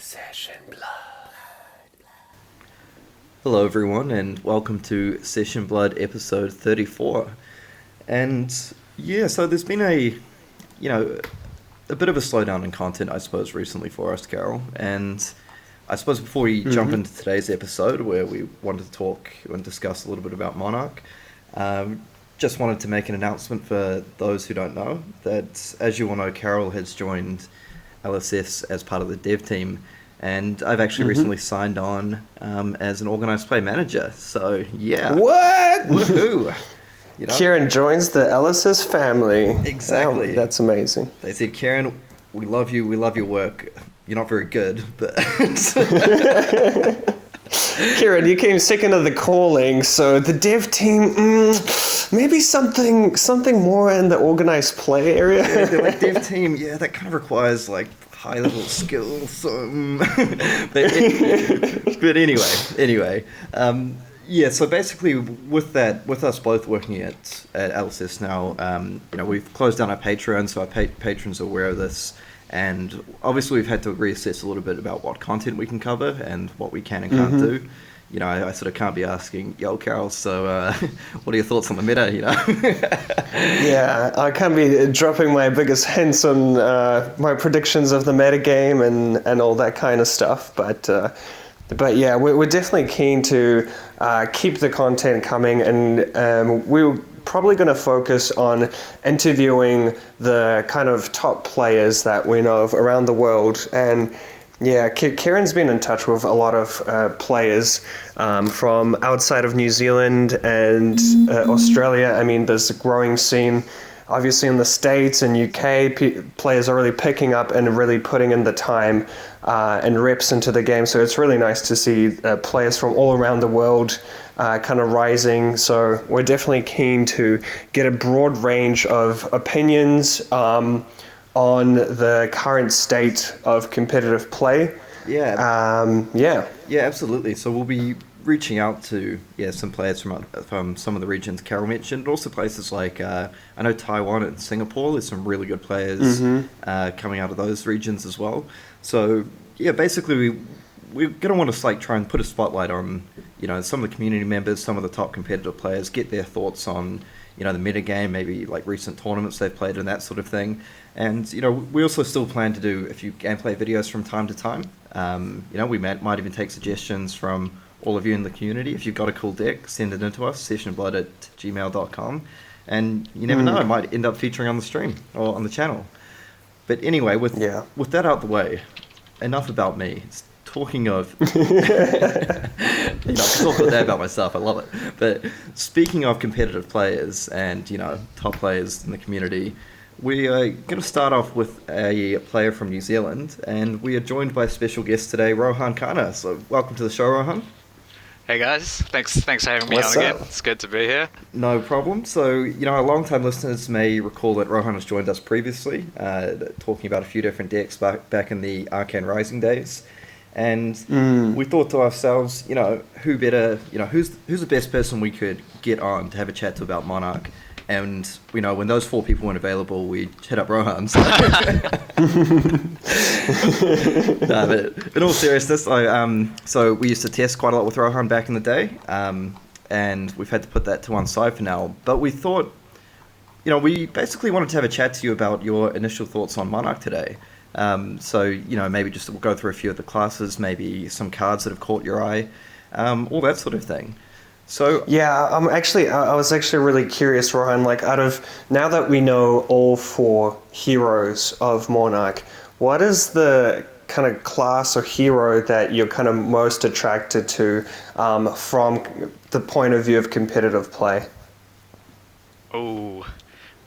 Session Blood. Hello everyone and welcome to Session Blood episode 34. And yeah, so there's been a bit of a slowdown in content, I suppose, recently for us, Carol. And I suppose before we jump into today's episode where we wanted to talk and discuss a little bit about Monarch, just wanted to make an announcement for those who don't know that, as you all know, Carol has joined LSS as part of the dev team. And I've actually recently signed on as an organised play manager. So, yeah. What? Woohoo! You know? Kieran joins the LSS family. Exactly. Oh, that's amazing. They said, Kieran, we love you, we love your work. You're not very good, but... Kieran, you came second of the calling, so the dev team, maybe something more in the organised play area. Yeah, they're like, dev team, yeah, that kind of requires, like, high-level skills. But anyway. Yeah, so basically with us both working at LSS now, we've closed down our Patreon, so our patrons are aware of this. And obviously we've had to reassess a little bit about what content we can cover and what we can and can't do. You know, I sort of can't be asking, yo, Carol, so what are your thoughts on the meta, you know? Yeah, I can't be dropping my biggest hints on my predictions of the metagame and all that kind of stuff. But yeah, we're definitely keen to keep the content coming, and we're probably going to focus on interviewing the kind of top players that we know of around the world. And yeah, Kieran's been in touch with a lot of players from outside of New Zealand and Australia. I mean, there's a growing scene, obviously, in the States and UK. Players are really picking up and really putting in the time and reps into the game. So it's really nice to see players from all around the world kind of rising. So we're definitely keen to get a broad range of opinions on the current state of competitive play. Yeah, absolutely. So we'll be reaching out to some players from some of the regions Carol mentioned, also places like I know Taiwan and Singapore. There's some really good players coming out of those regions as well. So yeah, basically we're going to want to try and put a spotlight on some of the community members, some of the top competitive players, get their thoughts on the metagame, maybe like recent tournaments they've played and that sort of thing. And we also still plan to do a few gameplay videos from time to time. We might even take suggestions from all of you in the community. If you've got a cool deck, send it in to us, sessionblood@gmail.com. And you never know, it might end up featuring on the stream or on the channel. But anyway, with that out the way, enough about me. Talking of, I can talk about that about myself, I love it. But speaking of competitive players and, top players in the community, we are going to start off with a player from New Zealand, and we are joined by a special guest today, Rohan Khanna. So welcome to the show, Rohan. Hey guys, thanks for having me on again. It's good to be here. No problem. So, our long-time listeners may recall that Rohan has joined us previously, talking about a few different decks back in the Arcane Rising days. And we thought to ourselves, who better, who's the best person we could get on to have a chat to about Monarch. And, when those four people weren't available, we hit up Rohan. So. No, but in all seriousness, so we used to test quite a lot with Rohan back in the day. And we've had to put that to one side for now. But we thought, we basically wanted to have a chat to you about your initial thoughts on Monarch today. So, maybe just we'll go through a few of the classes, maybe some cards that have caught your eye, all that sort of thing. So yeah, I was actually really curious, Rohan, now that we know all four heroes of Monarch, what is the kind of class or hero that you're kind of most attracted to from the point of view of competitive play? Oh,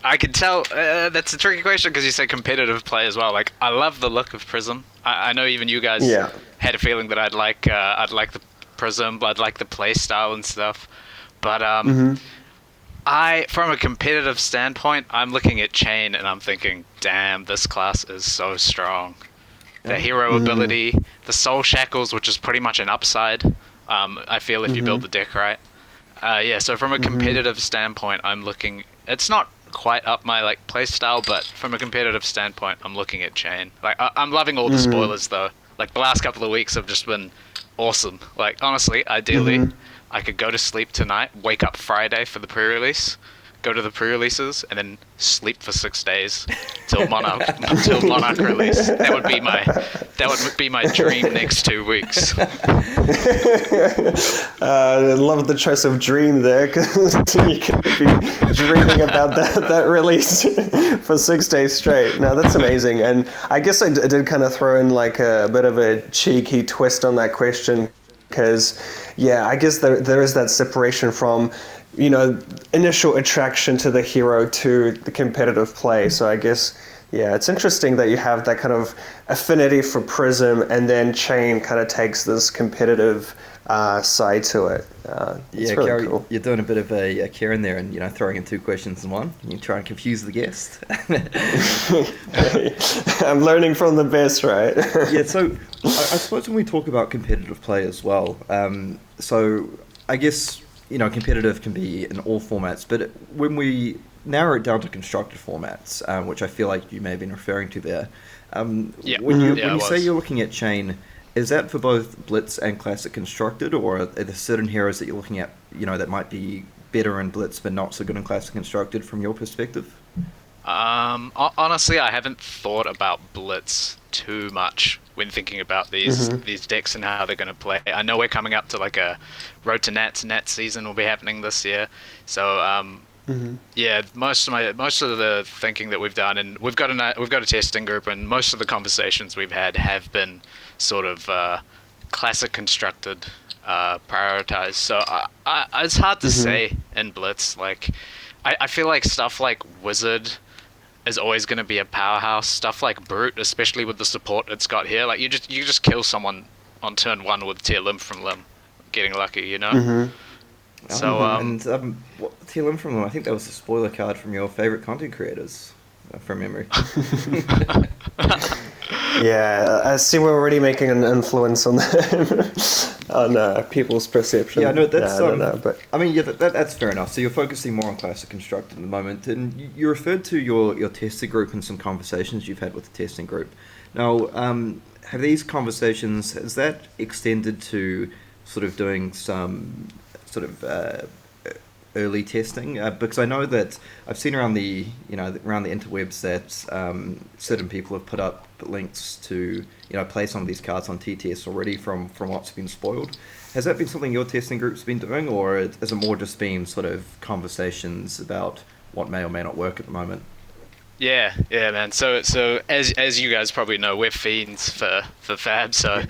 I can tell that's a tricky question because you say competitive play as well. Like, I love the look of Prism. I know even you guys had a feeling that I'd like the Prism, I'd like the play style and stuff. But from a competitive standpoint, I'm looking at Chain and I'm thinking, damn, this class is so strong. The hero ability, the Soul Shackles, which is pretty much an upside. I feel if you build the deck right. So from a competitive standpoint, I'm looking. It's not quite up my play style, but from a competitive standpoint, I'm looking at Chain. I'm loving all the spoilers though. Like the last couple of weeks have just been awesome. Like honestly, ideally, I could go to sleep tonight, wake up Friday for the pre-release, go to the pre-releases, and then sleep for 6 days till Monarch release. That would be my dream next 2 weeks. I love the choice of dream there, because you could be dreaming about that release for 6 days straight. No, that's amazing. And I guess I did kind of throw in like a bit of a cheeky twist on that question, because I guess there is that separation from, initial attraction to the hero to the competitive play. So I guess, it's interesting that you have that kind of affinity for Prism, and then Chain kind of takes this competitive side to it. It's really Gary, cool. you're doing a bit of a Karen there, and throwing in 2 questions in one. You try and confuse the guest. I'm learning from the best, right? So I suppose when we talk about competitive play as well, so I guess competitive can be in all formats, but when we narrow it down to constructed formats, which I feel like you may have been referring to there, when you say you're looking at Chain, is that for both Blitz and Classic Constructed, or are there certain heroes that you're looking at, that might be better in Blitz but not so good in Classic Constructed from your perspective? Honestly, I haven't thought about Blitz too much when thinking about these decks and how they're going to play. I know we're coming up to like a Road to Nats season will be happening this year, so most of the thinking that we've done, and we've got a testing group, and most of the conversations we've had have been sort of Classic Constructed prioritized. So it's hard to say in Blitz. Like I feel like stuff like Wizard is always going to be a powerhouse. Stuff like Brute, especially with the support it's got here, like you just kill someone on turn 1 with Tear Limb from Limb, getting lucky, So Tear Limb from Limb, I think that was a spoiler card from your favorite content creators, from memory. I see we're already making an influence on people's perception. That's fair enough. So you're focusing more on Classic Constructed at the moment, and you referred to your testing group and some conversations you've had with the testing group. Now, have these conversations, has that extended to sort of doing some sort of early testing? Because I know that I've seen around the interwebs that certain people have put up links to play some of these cards on TTS already from what's been spoiled. Has that been something your testing group's been doing, or has it more just been sort of conversations about what may or may not work at the moment? Yeah, man. So as you guys probably know, we're fiends for Fab. So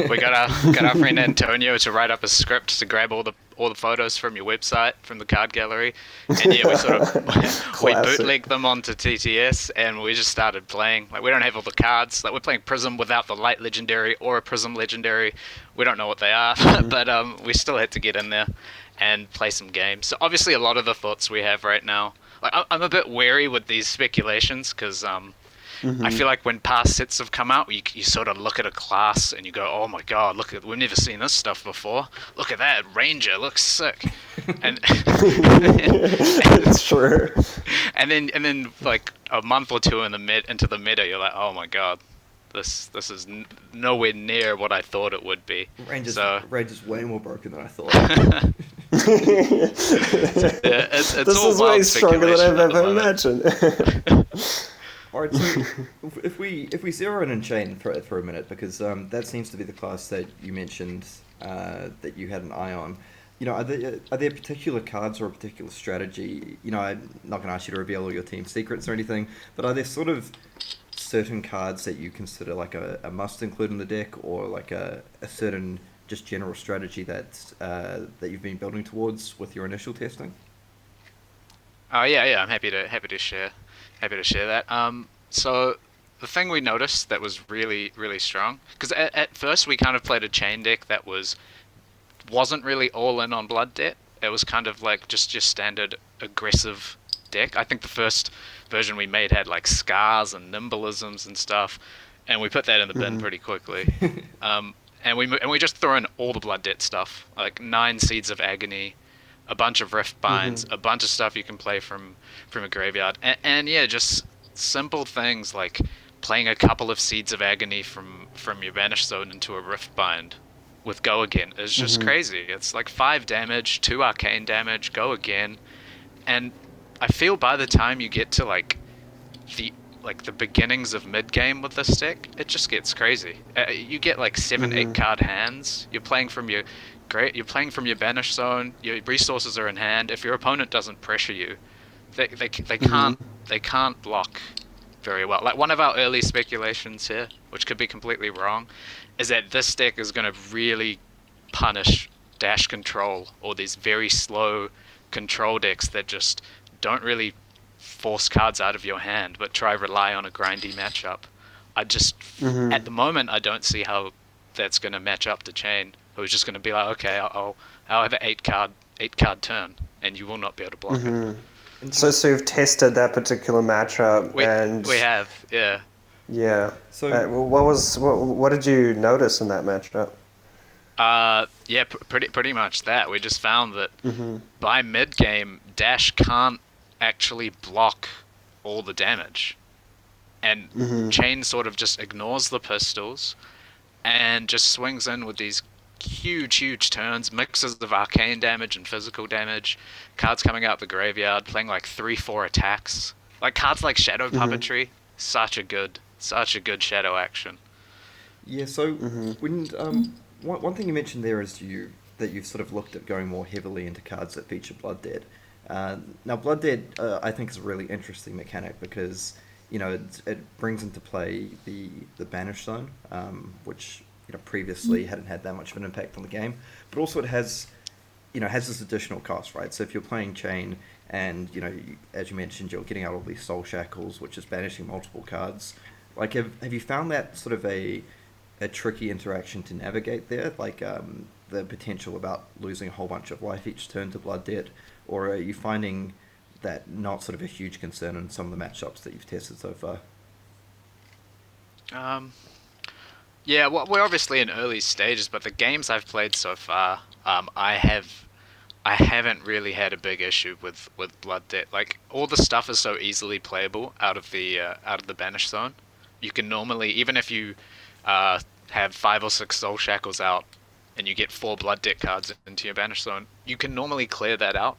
we got our friend Antonio to write up a script to grab all the photos from your website, from the card gallery, and we bootlegged them onto TTS, and we just started playing. Like we don't have all the cards. Like we're playing Prism without the Light Legendary or a Prism Legendary. We don't know what they are, but we still had to get in there and play some games. So obviously, a lot of the thoughts we have right now. Like I'm a bit wary with these speculations because I feel like when past sets have come out, you sort of look at a class and you go, oh my god, we've never seen this stuff before. Look at that, Ranger looks sick. And it's true. And then like a month or two into the meta, you're like, oh my god, this is nowhere near what I thought it would be. Ranger's way more broken than I thought. It's this all is way stronger than I've ever imagined. All right, so if we zero in and Chain for a minute, because that seems to be the class that you mentioned that you had an eye on. Are there particular cards or a particular strategy? I'm not going to ask you to reveal all your team secrets or anything, but are there sort of certain cards that you consider like a must include in the deck, or like a certain just general strategy that you've been building towards with your initial testing? Oh yeah, I'm happy to share that. So the thing we noticed that was really, really strong, because at first we kind of played a Chain deck that wasn't really all in on Blood Debt. It was kind of like just your standard aggressive deck. I think the first version we made had like Scars and Nimbleisms and stuff, and we put that in the bin pretty quickly. And we just threw in all the Blood Debt stuff, like 9 Seeds of Agony, a bunch of Rift Binds, a bunch of stuff you can play from a graveyard, and just simple things like playing a couple of Seeds of Agony from your Banish Zone into a Rift Bind with Go Again is just crazy. It's like 5 damage, 2 arcane damage, Go Again, and I feel by the time you get to the beginnings of mid game with this deck, it just gets crazy. You get like 7-8 card hands. You're playing from your Banish Zone. Your resources are in hand. If your opponent doesn't pressure you, they can't block very well. Like one of our early speculations here, which could be completely wrong, is that this deck is going to really punish dash control or these very slow control decks that just don't really force cards out of your hand but try rely on a grindy matchup. At the moment I don't see how that's going to match up to Chain, who's just going to be like, okay, I'll have an 8 card turn and you will not be able to block it. So you've tested that particular matchup, and we have, yeah. Yeah. So what did you notice in that matchup? Pretty much that. We just found that by mid game, Dash can't actually block all the damage, and Chain sort of just ignores the pistols and just swings in with these huge turns, mixes of arcane damage and physical damage, cards coming out the graveyard, playing like 3-4 attacks, like cards like Shadow Puppetry. Such a good shadow action. Yeah, so when one thing you mentioned there is that you've sort of looked at going more heavily into cards that feature Blood Dead. Now, Blood Dead, I think, is a really interesting mechanic because it brings into play the Banish Zone, which previously hadn't had that much of an impact on the game, but also it has this additional cost, right? So if you're playing Chain and as you mentioned, you're getting out all these Soul Shackles, which is banishing multiple cards. Like, have you found that sort of a tricky interaction to navigate there? Like the potential about losing a whole bunch of life each turn to Blood Dead, or are you finding that not sort of a huge concern in some of the matchups that you've tested so far? Yeah, well, we're obviously in early stages, but the games I've played so far, I haven't really had a big issue with Blood Debt. Like, all the stuff is so easily playable out of the Banish Zone. You can normally, even if you have 5 or 6 Soul Shackles out and you get 4 Blood Debt cards into your Banish Zone, you can normally clear that out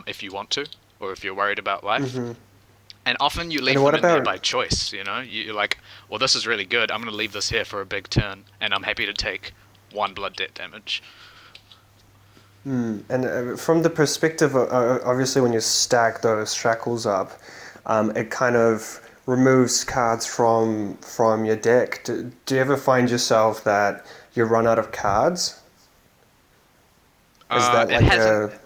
if you want to, or if you're worried about life. And often you leave them in there by choice, You're like, well, this is really good. I'm going to leave this here for a big turn, and I'm happy to take 1 Blood Debt damage. And from the perspective of, obviously, when you stack those shackles up, it kind of removes cards from your deck. Do you ever find yourself that you run out of cards? Is that like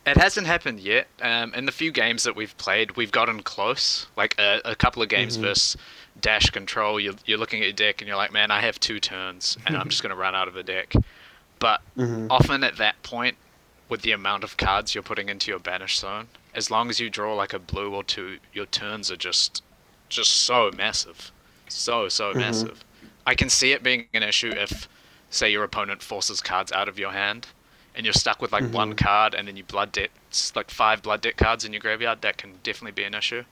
It hasn't happened yet. In the few games that we've played, we've gotten close. Like a couple of games versus Dash Control, you're looking at your deck and you're like, man, I have 2 turns and I'm just going to run out of the deck. But often at that point, with the amount of cards you're putting into your Banish Zone, as long as you draw like a blue or 2, your turns are just so massive. So massive. I can see it being an issue if, say, your opponent forces cards out of your hand and you're stuck with like 1 card and then you Blood Debt, like 5 Blood Debt cards in your graveyard. That can definitely be an issue.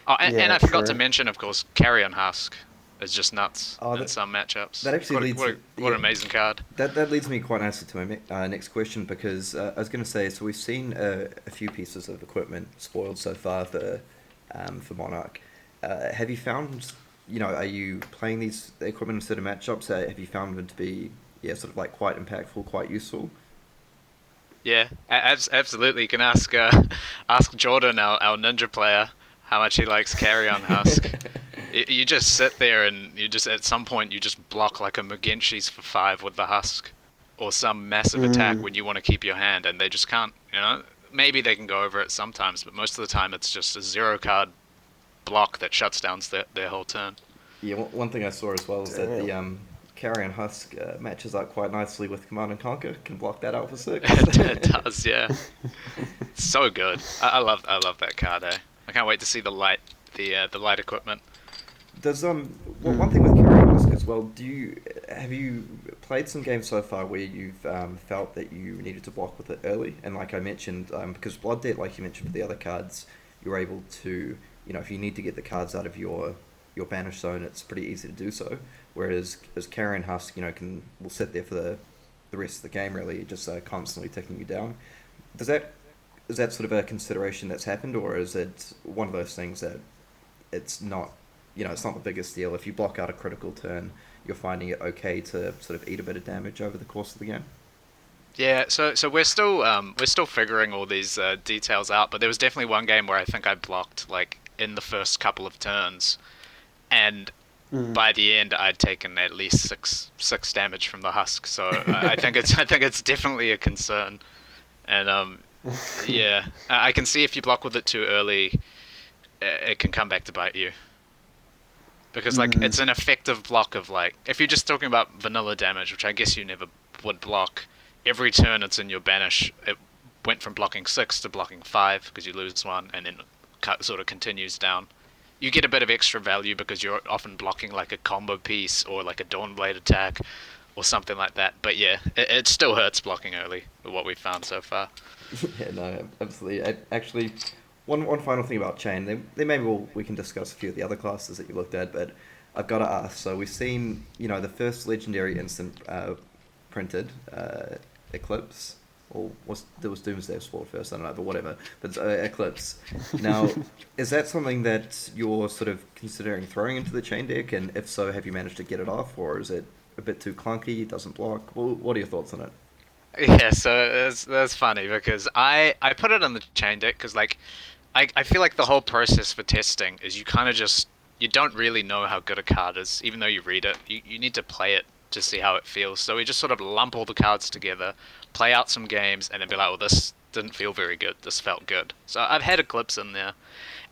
Oh, and I forgot to mention, of course, Carrion Husk is just nuts in some matchups. That actually what an amazing card. That leads me quite nicely to my next question, because I was going to say, so we've seen a few pieces of equipment spoiled so far for Monarch. Have you found, are you playing these equipment in certain matchups? Have you found them to be sort of like quite impactful, quite useful? Yeah, absolutely. You can ask Jordan, our ninja player, how much he likes Carrion Husk. You just sit there and you just, at some point, you just block like a Mugenshis for 5 with the Husk, or some massive attack when you want to keep your hand, and they just can't, maybe they can go over it sometimes, but most of the time it's just a 0 card block that shuts down their whole turn. Yeah, one thing I saw as well is that the Carrion Husk matches up quite nicely with Command and Conquer. Can block that out for 6. It does, yeah. So good. I love that card. I can't wait to see the light equipment. Does one thing with Carrion Husk as well? Have you played some games so far where you've felt that you needed to block with it early? And like I mentioned, because Blood Debt, like you mentioned with the other cards, you're able to, if you need to get the cards out of your your banish zone, it's pretty easy to do so. Whereas as Carrion Husk, will sit there for the rest of the game, really, just constantly ticking you down. Does that is that sort of a consideration that's happened, or is it one of those things that it's not, it's not the biggest deal? If you block out a critical turn, you're finding it okay to sort of eat a bit of damage over the course of the game? Yeah, so we're still figuring all these details out, but there was definitely one game where I think I blocked like in the first couple of turns, and by the end I'd taken at least six damage from the husk. So I think it's definitely a concern, and yeah, I can see if you block with it too early, it can come back to bite you. Because like it's an effective block of like if you're just talking about vanilla damage, which I guess you never would block. Every turn it's in your banish, it went from blocking 6 to blocking 5 because you lose one, and then sort of continues down. You get a bit of extra value because you're often blocking like a combo piece or like a Dawnblade attack or something like that. But yeah, it still hurts blocking early, with what we've found so far. Yeah, no, absolutely. Actually, one final thing about Chain. Then maybe we can discuss a few of the other classes that you looked at, but I've got to ask. So we've seen, the first legendary instant printed, Eclipse, or there was Doomsday Sword first, I don't know, but whatever. But Eclipse. Now, is that something that you're sort of considering throwing into the Chain deck? And if so, have you managed to get it off, or is it a bit too clunky? It doesn't block. Well, what are your thoughts on it? Yeah, so that's funny because I put it on the chain deck because like I feel like the whole process for testing is you kind of just you don't really know how good a card is even though you read it. You need to play it to see how it feels. So we just sort of lump all the cards together, play out some games, and then be like, well, this didn't feel very good. This felt good. So I've had Eclipse in there,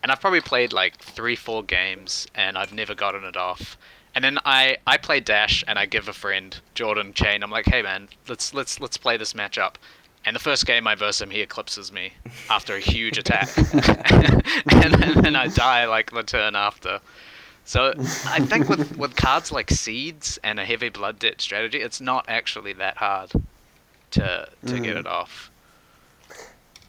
and I've probably played like 3-4 games, and I've never gotten it off. And then I play Dash, and I give a friend Jordan Chain. I'm like, hey man, let's play this matchup. And the first game I verse him, he eclipses me after a huge attack, and then I die like the turn after. So I think with cards like Seeds and a heavy blood debt strategy, it's not actually that hard to get it off.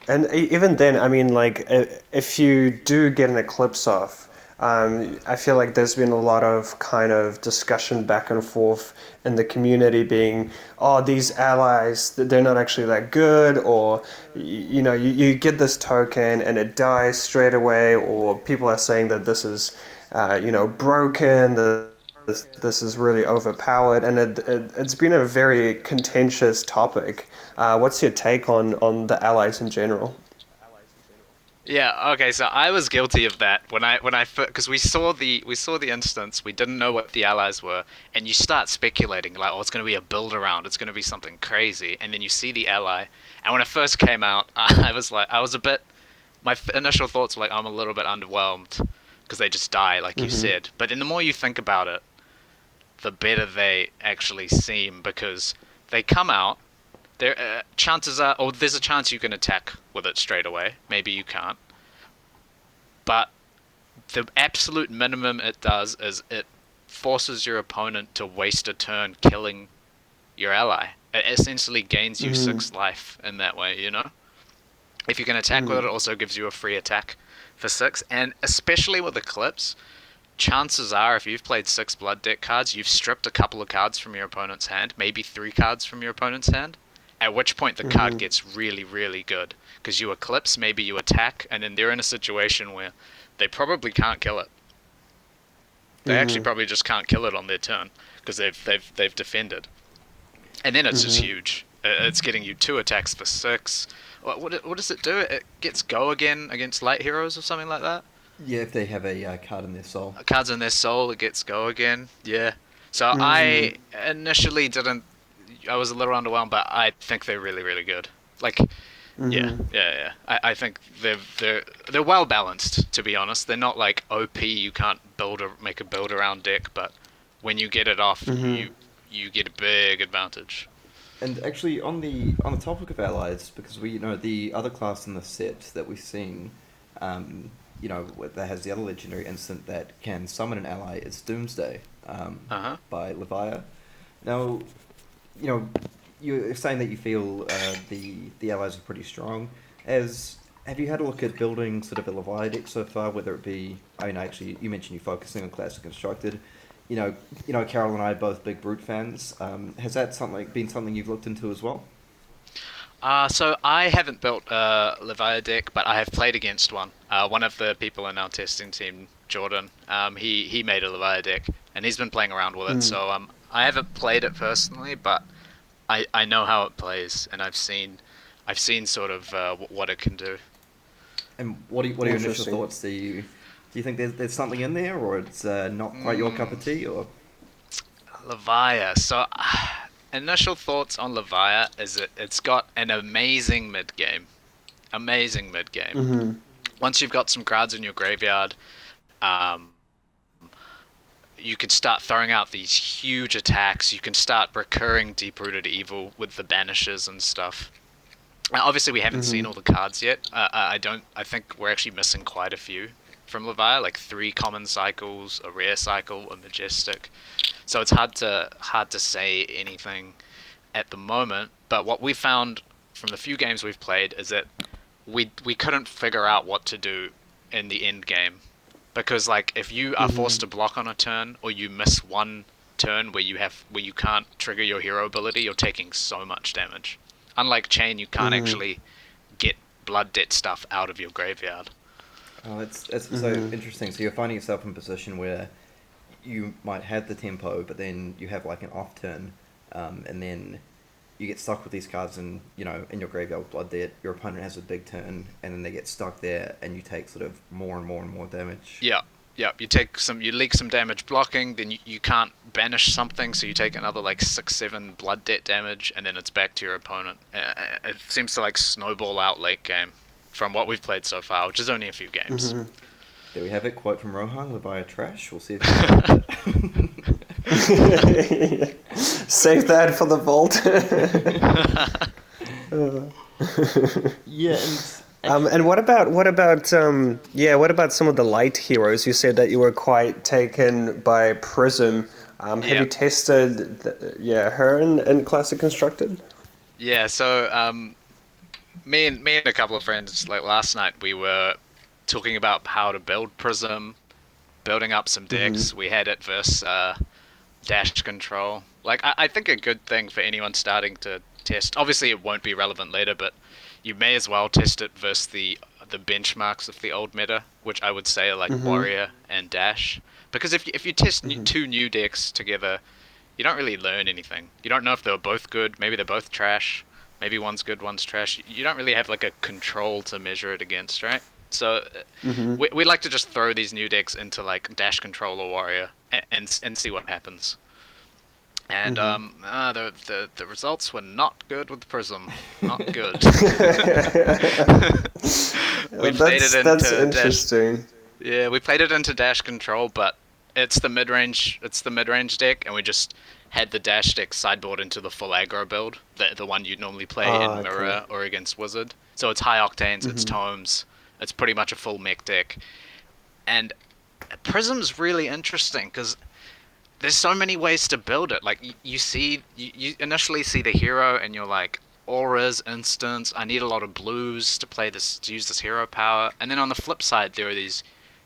And even then, I mean, like, if you do get an Eclipse off, I feel like there's been a lot of kind of discussion back and forth in the community being, oh, these allies, they're not actually that good, or, you get this token and it dies straight away, or people are saying that this is, broken, this is really overpowered, and it's been a very contentious topic. What's your take on the allies in general? Yeah, okay, so I was guilty of that when I because we saw the instance, we didn't know what the allies were, and you start speculating like, oh, it's going to be a build around, it's going to be something crazy, and then you see the ally, and when it first came out, I was a bit, my initial thoughts were like, I'm a little bit underwhelmed because they just die, like you said, but then the more you think about it, the better they actually seem because they come out. There, chances are, or there's a chance you can attack with it straight away. Maybe you can't. But the absolute minimum it does is it forces your opponent to waste a turn killing your ally. It essentially gains you 6 life in that way, If you can attack with it, it also gives you a free attack for 6. And especially with Eclipse, chances are if you've played 6 blood deck cards, you've stripped a couple of cards from your opponent's hand, maybe 3 cards from your opponent's hand. At which point the card gets really, really good. Because you Eclipse, maybe you attack, and then they're in a situation where they probably can't kill it. They actually probably just can't kill it on their turn because they've defended. And then it's just huge. It's getting you 2 attacks for 6. What does it do? It gets go again against light heroes or something like that? Yeah, if they have a card in their soul. Cards in their soul, it gets go again. Yeah. So I initially didn't. I was a little underwhelmed, but I think they're really, really good. Like, yeah. I think they're well balanced. To be honest, they're not like OP. You can't make a build around deck, but when you get it off, you get a big advantage. And actually, on the topic of allies, because we the other class in the set that we've seen, that has the other legendary instant that can summon an ally is Doomsday, by Levia. Now, you're saying that you feel the allies are pretty strong. Has Have you had a look at building sort of a Levia deck so far? Whether it be, I mean, actually, you mentioned you're focusing on classic constructed. Carol and I are both big Brute fans. Has that been something you've looked into as well? So I haven't built a Levia deck, but I have played against one. One of the people in our testing team, Jordan, he made a Levia deck, and he's been playing around with it. So I haven't played it personally, but I know how it plays, and I've seen sort of what it can do. And what are your initial Interesting. thoughts? Do you think there's something in there, or it's not quite your cup of tea, or? Levia. So, initial thoughts on Levia is it's got an amazing mid game. Amazing mid game. Once you've got some cards in your graveyard, um, you can start throwing out these huge attacks. You can start recurring deep-rooted evil with the banishes and stuff. Obviously, we haven't seen all the cards yet. I don't. I think we're actually missing quite a few from Levia, like 3 common cycles, a rare cycle, a majestic. So it's hard to say anything at the moment. But what we found from the few games we've played is that we couldn't figure out what to do in the end game, because like if you are forced to block on a turn, or you miss one turn where you can't trigger your hero ability, you're taking so much damage. Unlike Chain, you can't actually get blood debt stuff out of your graveyard. Oh, that's so interesting. So you're finding yourself in a position where you might have the tempo, but then you have like an off turn, and then you get stuck with these cards in your graveyard with blood debt. Your opponent has a big turn, and then they get stuck there, and you take sort of more and more and more damage. Yeah. Yeah, you leak some damage blocking, then you can't banish something, so you take another like 6-7 blood debt damage, and then it's back to your opponent. It seems to like snowball out late game from what we've played so far, which is only a few games. There we have it. Quote from Rohan: "Levia trash." We'll see if you Save that for the vault. Yeah, And what about some of the light heroes? You said that you were quite taken by Prism. Have you tested her in Classic Constructed? Yeah, so me and a couple of friends, like last night, we were talking about how to build Prism, building up some decks. We had it versus Dash Control. Like I think a good thing for anyone starting to test. Obviously, it won't be relevant later, but you may as well test it versus the benchmarks of the old meta, which I would say are like Warrior and Dash. Because if you test two new decks together, you don't really learn anything. You don't know if they're both good. Maybe they're both trash. Maybe one's good, one's trash. You don't really have like a control to measure it against, right? So we like to just throw these new decks into like Dash Control or Warrior and see what happens. And the results were not good with Prism. Not good. We played it into that's interesting. we played it into Dash Control, but it's the mid range deck, and we just had the Dash deck sideboard into the full aggro build, the one you'd normally play in Mirror or against Wizard. So it's high octanes, it's tomes, it's pretty much a full mech deck. And Prism's really interesting because there's so many ways to build it. Like you initially see the hero and you're like, auras, instants, I need a lot of blues to use this hero power. And then on the flip side, there are these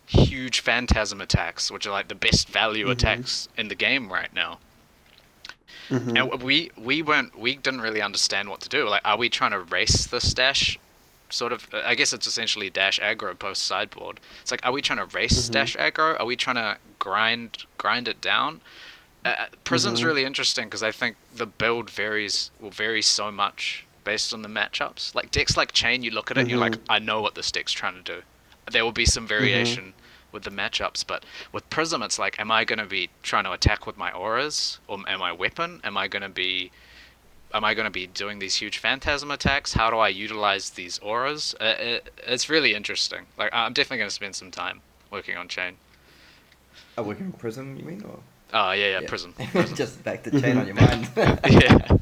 huge phantasm attacks, which are like the best value attacks in the game right now. And we didn't really understand what to do. Like, are we trying to race this Dash? Sort of, I guess it's essentially Dash aggro post sideboard. It's like, are we trying to race Dash aggro? Are we trying to grind it down? Prism's really interesting because I think the build will vary so much based on the matchups. Like decks like Chain, you look at it and you're like, I know what this deck's trying to do. There will be some variation with the matchups, but with Prism, it's like, am I going to be trying to attack with my auras, or am I weapon? Am I going to be doing these huge phantasm attacks? How do I utilize these auras? It's really interesting. Like, I'm definitely going to spend some time working on Chain. Oh, working on Prism, you mean? Or? Oh, yeah. Prism. Just back to Chain on your mind. Yeah.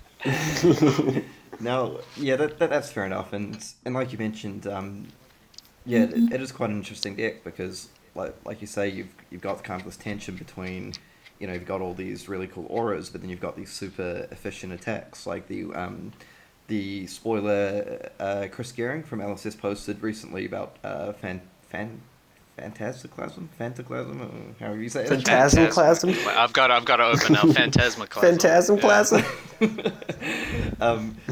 No, yeah, that's fair enough. And like you mentioned, it is quite an interesting deck because, like you say, you've got kind of this tension between, you've got all these really cool auras, but then you've got these super efficient attacks, like the the spoiler Chris Gehring from LSS posted recently about Phantasmaclasm, or however you say it. Phantasmaclasm? I've got to open now. Phantasmaclasm. Phantasmaclasm?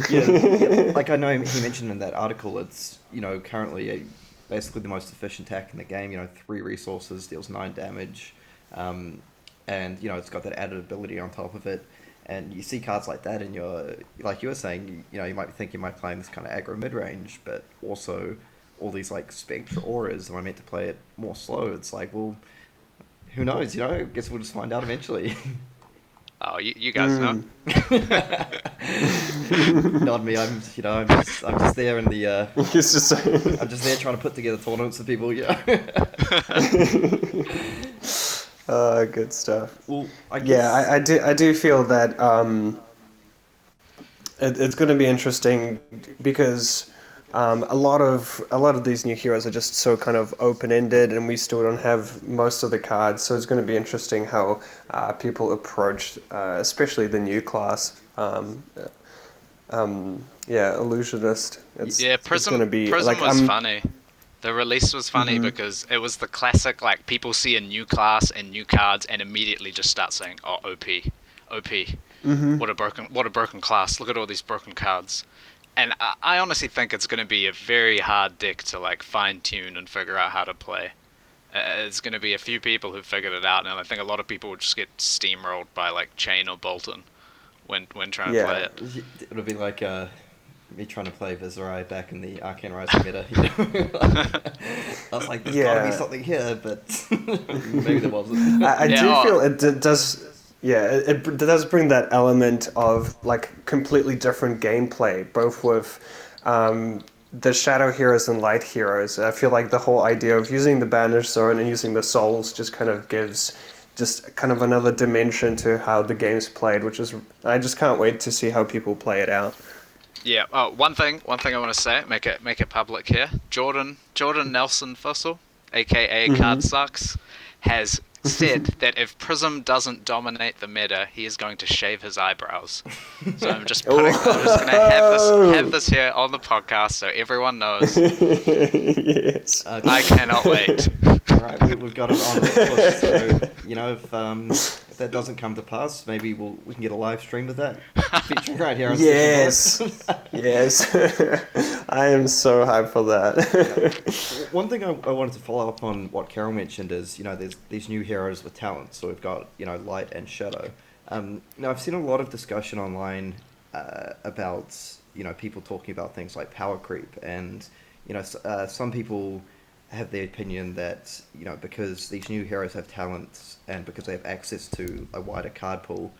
Yeah, like I know he mentioned in that article, it's, currently basically the most efficient attack in the game. 3 resources, deals 9 damage, and it's got that added ability on top of it. And you see cards like that, and like you were saying, you might think you might play in this kind of aggro mid range, but also all these like Spectre auras. Am I meant to play it more slow? It's like, well, who knows? I guess we'll just find out eventually. Oh, you guys know. Not me. I'm just there in the. It's just. I'm just there trying to put together tournaments for people. Good stuff. Well, I guess... I do feel that it's going to be interesting because a lot of these new heroes are just so kind of open-ended, and we still don't have most of the cards. So it's going to be interesting how people approach, especially the new class. Illusionist. Prism. It's going to be Prism was funny. The release was funny because it was the classic, like, people see a new class and new cards and immediately just start saying, "Oh, OP, what a broken class! Look at all these broken cards." And I honestly think it's going to be a very hard deck to like fine tune and figure out how to play. It's going to be a few people who figured it out, and I think a lot of people will just get steamrolled by like Chain or Bolton when trying to play it. It'll be like me trying to play Viserai back in the Arcane Rising meta. I was like, there's gotta be something here, but maybe there wasn't. I do feel it does. Yeah, it does bring that element of like completely different gameplay, both with the shadow heroes and light heroes. I feel like the whole idea of using the Banished Zone and using the souls just kind of gives just kind of another dimension to how the game's played, which is, I just can't wait to see how people play it out. Yeah. Oh, one thing I want to say, make it public here. Jordan Nelson Fussell, aka Card Sucks, has said that if Prism doesn't dominate the meta, he is going to shave his eyebrows. So I'm just going to have this here on the podcast so everyone knows. Yes. I cannot wait. All right, we've got it on record. So if that doesn't come to pass, maybe we can get a live stream of that featuring right here on Yes. Yes. I am so hyped for that. One thing I wanted to follow up on what Carol mentioned is, there's these new heroes with talent. So we've got, Light and Shadow. Now, I've seen a lot of discussion online about, people talking about things like power creep. And, some people have the opinion that, because these new heroes have talents and because they have access to a wider card pool,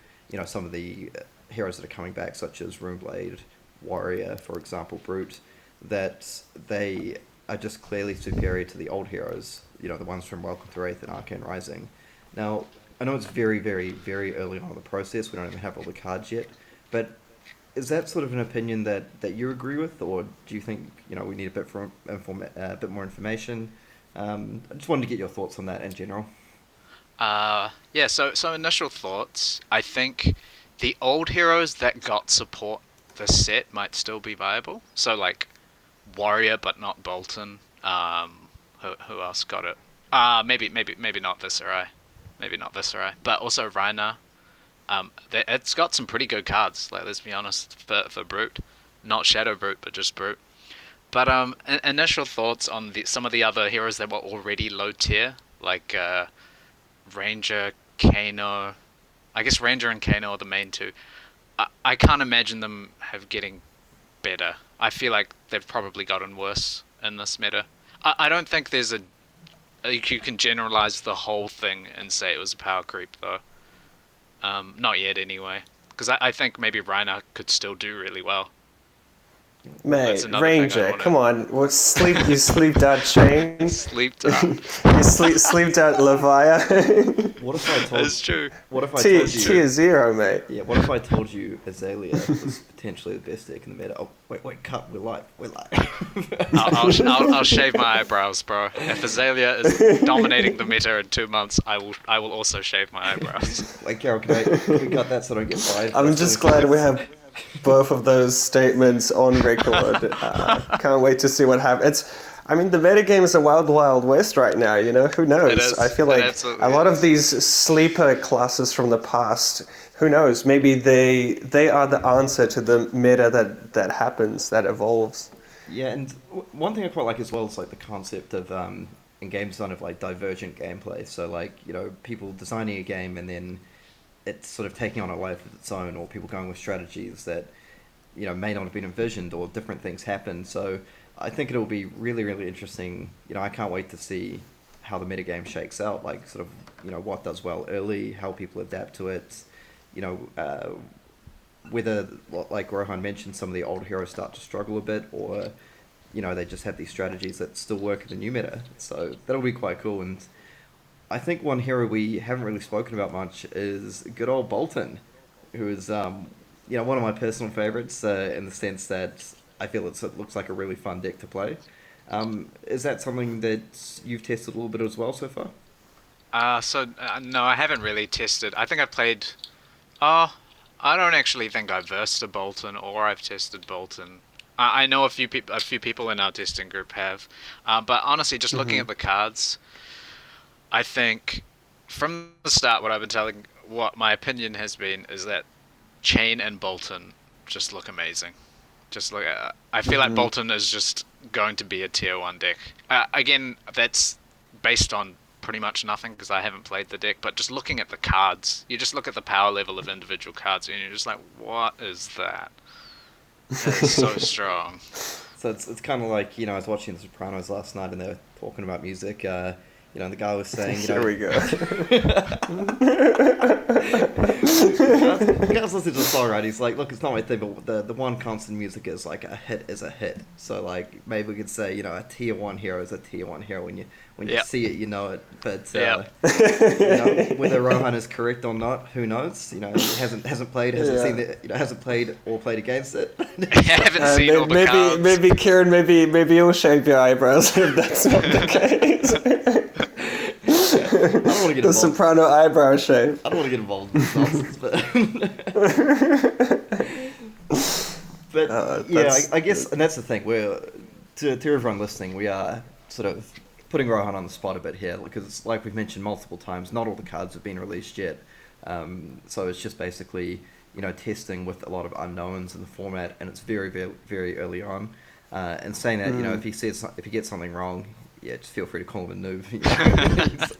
some of the heroes that are coming back, such as Runeblade, Warrior, for example, Brute, that they are just clearly superior to the old heroes, the ones from Welcome to Wraith and Arcane Rising. Now, I know it's very, very, very early on in the process, we don't even have all the cards yet, but is that sort of an opinion that you agree with, or do you think, we need a bit more information? I just wanted to get your thoughts on that in general. So initial thoughts, I think the old heroes that got support this set might still be viable. So like Warrior, but not Bolton. Who else got it? Maybe not Viserai. Maybe not Viserai, but also Rhina. It's got some pretty good cards. Like, let's be honest, for Brute, not Shadow Brute, but just Brute. But initial thoughts on some of the other heroes that were already low tier, like Ranger, Kano. I guess Ranger and Kano are the main two. I can't imagine them getting better. I feel like they've probably gotten worse in this meta. I don't think there's you can generalize the whole thing and say it was a power creep though. Not yet anyway, because I think maybe Rhina could still do really well. Mate, Ranger, come on. You sleeped out Chain. Sleeped out. You sleeped out Levia. What if I told That's true. What if I told you... Tier 0, mate. Yeah, what if I told you Azalea was potentially the best deck in the meta? Oh, wait, cut, we're live. I'll shave my eyebrows, bro. If Azalea is dominating the meta in 2 months, I will also shave my eyebrows. Wait, Carol, can we cut that so I don't get fired? I'm just glad we have both of those statements on record. Can't wait to see what happens. I mean, the metagame is a wild, wild west right now, you know? Who knows? It is. I feel It like absolutely a lot is. of these sleeper classes from the past, who knows? Maybe they are the answer to the meta that happens, that evolves. Yeah, and one thing I quite like as well is like the concept of in game design of like divergent gameplay. So like people designing a game and then it's sort of taking on a life of its own, or people going with strategies that may not have been envisioned, or different things happen. So I think it'll be really really interesting. I can't wait to see how the metagame shakes out. Like sort of what does well early, how people adapt to it. You know. Whether, like Rohan mentioned, some of the old heroes start to struggle a bit, or they just have these strategies that still work in the new meta. So that'll be quite cool. And I think one hero we haven't really spoken about much is good old Bolton, who is one of my personal favorites in the sense that I feel it looks like a really fun deck to play. Is that something that you've tested a little bit as well so far? No, I haven't really tested. I think I've played. Oh, I don't actually think I've versed a Bolton or I've tested Bolton. I know a few people in our testing group have, but honestly, just looking at the cards, I think from the start, what my opinion has been is that Chain and Bolton just look amazing. Just look, I feel like Bolton is just going to be a tier 1 deck. Again, that's based on pretty much nothing because I haven't played the deck, but just looking at the cards, you just look at the power level of individual cards and you're just like, what is that? That is so strong. So it's kind of like, I was watching The Sopranos last night and they were talking about music. The guy was saying, Here we go. the guy's listening to the song, right? He's like, look, it's not my thing, but the one constant music is like a hit is a hit. So like maybe we could say, a tier 1 hero is a tier 1 hero when you see it, you know it. But whether Rohan is correct or not, who knows? He hasn't played, hasn't seen it, hasn't played or played against it. I haven't seen all the cards. Maybe Kieran, maybe you'll shave your eyebrows if that's not the case. I don't want to get the involved. soprano eyebrow shave. I don't want to get involved in this nonsense, but I guess, and that's the thing. To everyone listening, we are sort of putting Rohan on the spot a bit here because, like we've mentioned multiple times, not all the cards have been released yet. So it's just basically testing with a lot of unknowns in the format, and it's very very very early on. And saying that if he gets something wrong, just feel free to call him a noob.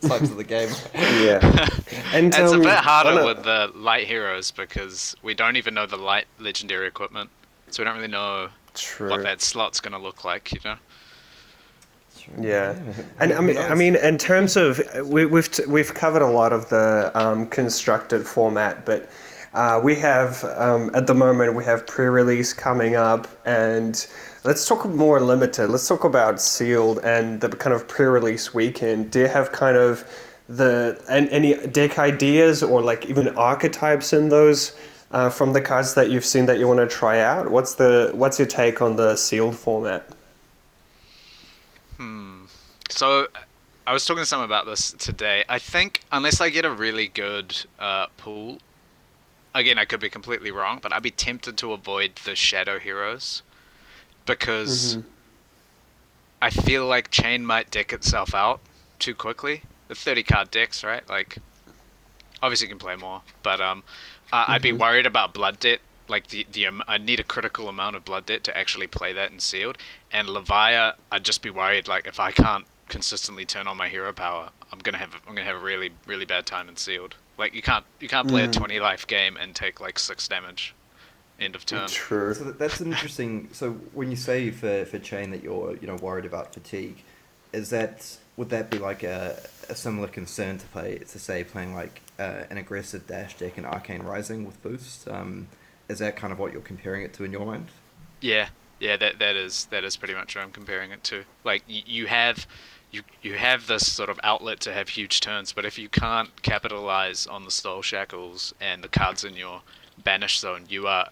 Types of the game. Yeah. And it's a bit harder with the light heroes because we don't even know the light legendary equipment, so we don't really know what that slot's gonna look like. Yeah, and I mean, in terms of we've covered a lot of the constructed format, but we have at the moment we have pre-release coming up, and let's talk more limited. Let's talk about sealed and the kind of pre-release weekend. Do you have kind of any deck ideas or like even archetypes in those from the cards that you've seen that you want to try out? What's your take on the sealed format? So I was talking to someone about this today. I think unless I get a really good pool, again I could be completely wrong, but I'd be tempted to avoid the shadow heroes because I feel like Chain might deck itself out too quickly. The 30 card decks, right? Like obviously you can play more, but I'd be worried about blood debt. Like I need a critical amount of blood debt to actually play that in sealed. And Levia, I'd just be worried like if I can't consistently turn on my hero power, I'm gonna have a really really bad time in sealed. Like you can't play a 20 life game and take like 6 damage end of turn. True. So that's an interesting. So when you say for Chain that you're worried about fatigue, would that be like a similar concern to say playing like an aggressive dash deck and Arcane Rising with boost? Is that kind of what you're comparing it to in your mind? Yeah, that is pretty much what I'm comparing it to. Like you have this sort of outlet to have huge turns, but if you can't capitalize on the Soul Shackles and the cards in your banish zone, you're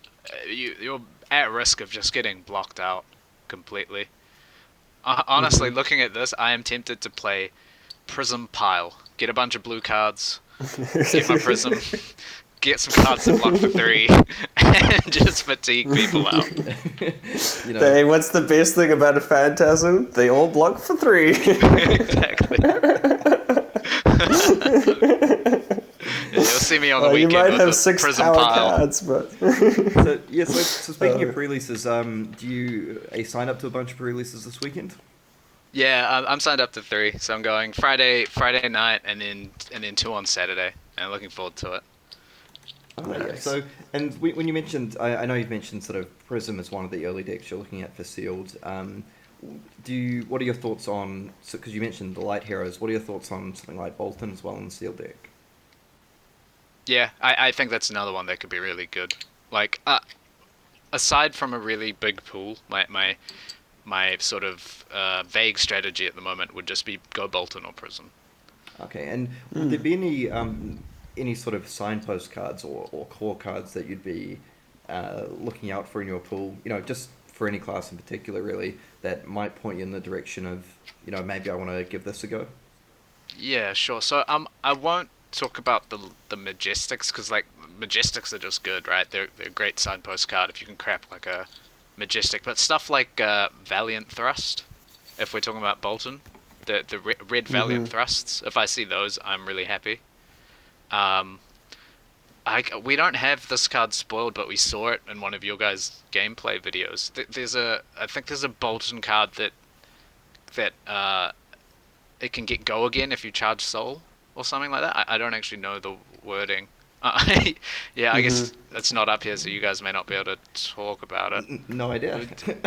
at risk of just getting blocked out completely. Honestly, looking at this, I am tempted to play Prism Pile. Get a bunch of blue cards, get my Prism, get some cards that block for 3 and just fatigue people out. Hey, what's the best thing about a Phantasm? They all block for 3. Exactly. You'll see me on the weekend. You might with have a 6 Prism power pile. cards, but... So speaking of pre-releases, are you signed up to a bunch of pre-releases this weekend? Yeah, I'm signed up to 3, so I'm going Friday night, and then 2 on Saturday, and I'm looking forward to it. Yeah. So, and when you mentioned, I know you've mentioned sort of Prism as one of the early decks you're looking at for sealed. What are your thoughts on? Because you mentioned the light heroes. What are your thoughts on something like Bolton as well in the sealed deck? Yeah, I think that's another one that could be really good. Like, aside from a really big pool, my sort of vague strategy at the moment would just be go Bolton or Prism. Okay, and would there be any sort of signpost cards or core cards that you'd be looking out for in your pool? Just for any class in particular, really, that might point you in the direction of, maybe I want to give this a go? Yeah, sure. So I won't talk about the Majestics, because like Majestics are just good, right? They're a great signpost card if you can crap like a Majestic. But stuff like Valiant Thrust, if we're talking about Bolton, the red Valiant Thrusts, if I see those, I'm really happy. We don't have this card spoiled, but we saw it in one of your guys' gameplay videos. I think there's a Bolton card that it can get go again if you charge Soul or something like that. I don't actually know the wording. I guess that's not up here, so you guys may not be able to talk about it. No idea. But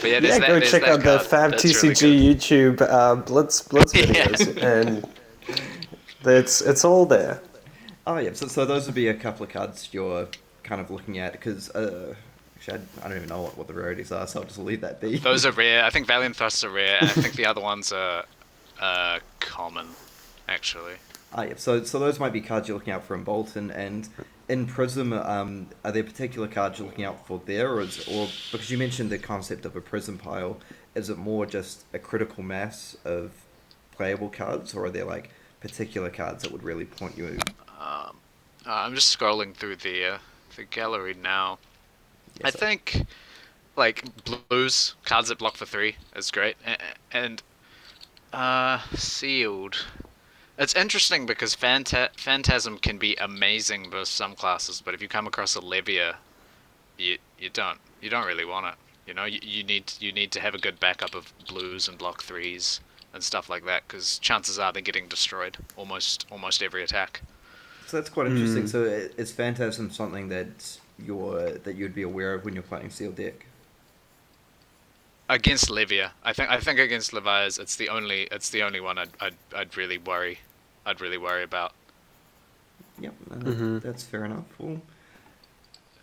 yeah, go check out the Fab TCG really YouTube Blitz videos, and it's all there. Oh yeah, so those would be a couple of cards you're kind of looking at, because actually I don't even know what the rarities are, so I'll just leave that be. Those are rare. I think Valiant Thrusts are rare, and I think the other ones are common, actually. Ah, yeah. So those might be cards you're looking out for in Bolton, and in Prism, are there particular cards you're looking out for there, or because you mentioned the concept of a Prism pile, is it more just a critical mass of playable cards, or are there like particular cards that would really point you? I'm just scrolling through the gallery now. Yes, I think like blues cards that block for 3 is great, and sealed. It's interesting because Phantasm can be amazing versus some classes, but if you come across a Levia, you don't really want it. You need to have a good backup of blues and block 3s and stuff like that, because chances are they're getting destroyed almost every attack. So that's quite interesting. So is Phantasm something that you'd be aware of when you're playing sealed deck? Against Levia, I think against Levias, it's the only one I'd really worry about. Yep, that's fair enough. Well,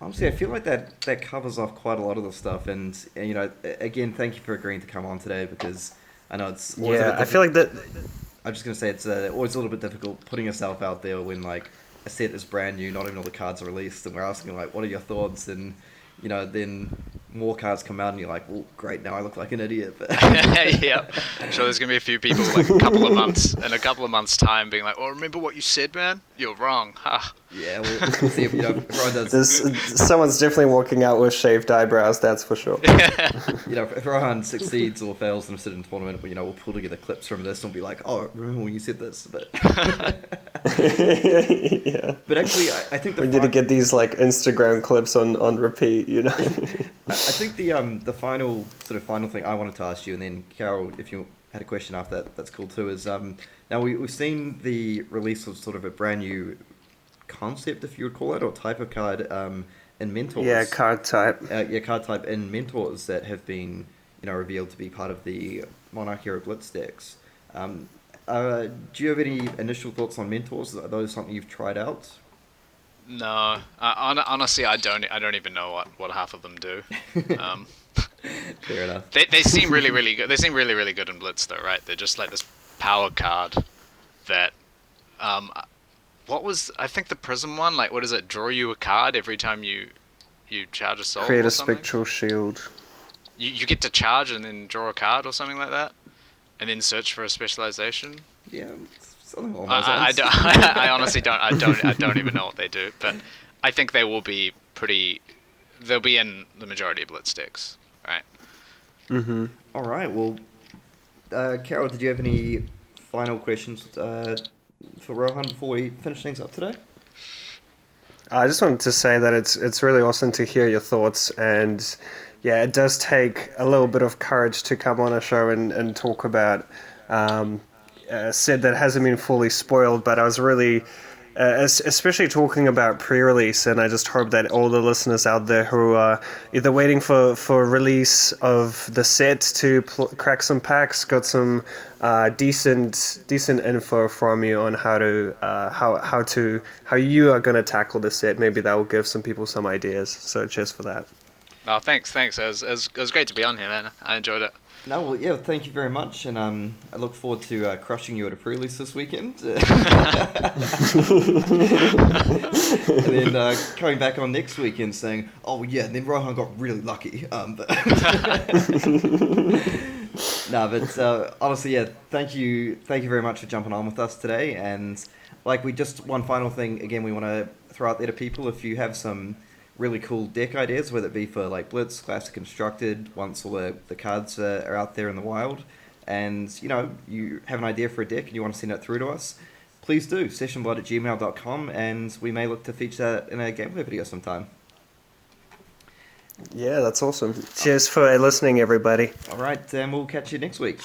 honestly, I feel like that covers off quite a lot of the stuff, and again, thank you for agreeing to come on today, because I know it's always I feel like that. I'm just gonna say it's always a little bit difficult putting yourself out there when like a set is brand new, not even all the cards are released, and we're asking like, what are your thoughts, and then more cards come out and you're like, well, great, now I look like an idiot. Yeah, I'm sure there's gonna be a few people like in a couple of months time being like, oh, remember what you said, man? You're wrong. Ha. Yeah, we'll see if everyone does. Someone's definitely walking out with shaved eyebrows, that's for sure. If Rohan succeeds or fails in a certain tournament, we'll pull together clips from this and be like, oh, remember when you said this? But yeah. But actually, I think we need to get these like Instagram clips on repeat, I think the final thing I wanted to ask you, and then Carol, if you had a question after that, that's cool too, is now we've seen the release of sort of a brand new concept, if you would call it, or type of card in Mentors. Yeah, card type. Card type in Mentors that have been revealed to be part of the Monarch Hero Blitz decks. Do you have any initial thoughts on Mentors? Are those something you've tried out? No, honestly, I don't even know what half of them do. Fair enough. They seem really, really good. They seem really, really good in Blitz, though, right? They're just like this power card that, what was, I think the Prism one, like, what is it? Draw you a card every time you charge a soul. Create or a something? spectral shield. You get to charge and then draw a card or something like that, and then search for a specialization. Yeah, Something along those I, lines. I honestly don't. I don't even know what they do. But I think they will be pretty. They'll be in the majority of Blitz decks, right? All right. Well, Carol, did you have any final questions for Rohan before we finish things up today? I just wanted to say that it's really awesome to hear your thoughts, and yeah, it does take a little bit of courage to come on a show and talk about a set that hasn't been fully spoiled. But I was really, especially talking about pre-release, and I just hope that all the listeners out there who are either waiting for release of the set to crack some packs, got some decent info from you on how you are going to tackle the set. Maybe that will give some people some ideas. So cheers for that. Oh, thanks. It was great to be on here, man. I enjoyed it. No, well, yeah, thank you very much, and I look forward to crushing you at a pre-release this weekend. And then coming back on next weekend saying, oh yeah, and then Rohan got really lucky. But honestly, yeah, thank you very much for jumping on with us today. And one final thing, again, we want to throw out there to people, if you have some really cool deck ideas, whether it be for like Blitz, Classic, Constructed, once all the cards are out there in the wild, and you have an idea for a deck and you want to send it through to us, please do, sessionblood@gmail.com, and we may look to feature that in a gameplay video sometime. Yeah, that's awesome. Cheers for listening, everybody. Alright, and we'll catch you next week.